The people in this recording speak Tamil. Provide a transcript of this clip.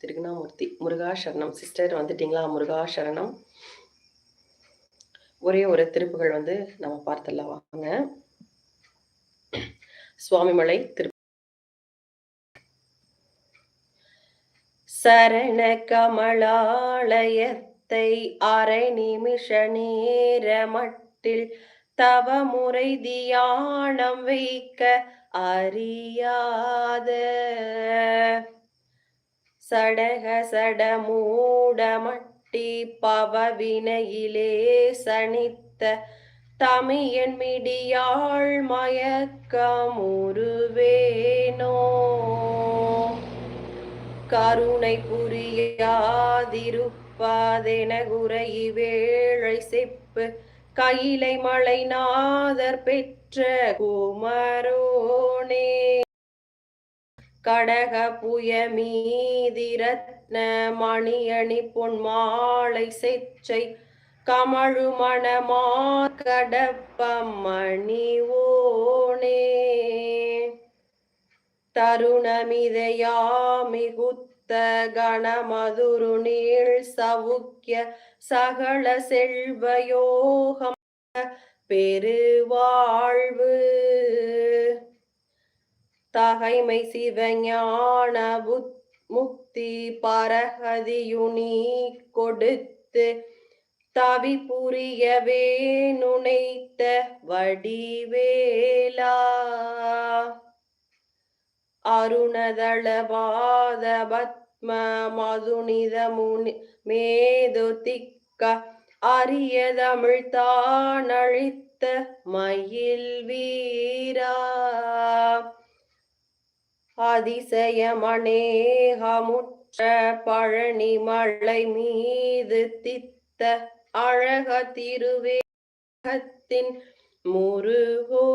திருகுணாமூர்த்தி முருகா சரணம். சிஸ்டர் வந்துட்டீங்களா? முருகா சரணம். ஒரே ஒரு திருப்புகள் நம்ம பார்த்தலாம் வாங்க. சுவாமிமலை திரு சரண கமலாலயத்தை அரை நிமிஷ நேர மட்டில் தவமுறை தியானம் வைக்க அறியாத சடக சடமூடமட்டி பவவினையிலே சனித்த தமியன் மிடியாள் மயக்கமுருவேனோ கருணை புரியாதிருப்பாதென குறை வேளை செப்பு கையிலை மலை நாதர் பெற்ற குமரோனே கடக புய மீதிரத்ன மணியணி பொன் மாலை செச்சை கமழு மணமா கடப்பம் மணிவோனே தருணமிதையாமிகுத்த கணமதுரு நீள் சவுக்கிய சகல செல்வயோகம் பெருவாழ்வு தகைமை சிவஞான முக்தி பரகதியுனி கொடுத்து தவி புரியவே நுணைத்த வடிவேலா அருணதளபாத பத்ம மதுனித முனி மேது திக்க அரிய தமிழ் தானழித்த மயில் வீரா அதிசயமனேகமுற்ற பழனி மலை மீது தித்த அழக திருவேகத்தின் முருகோ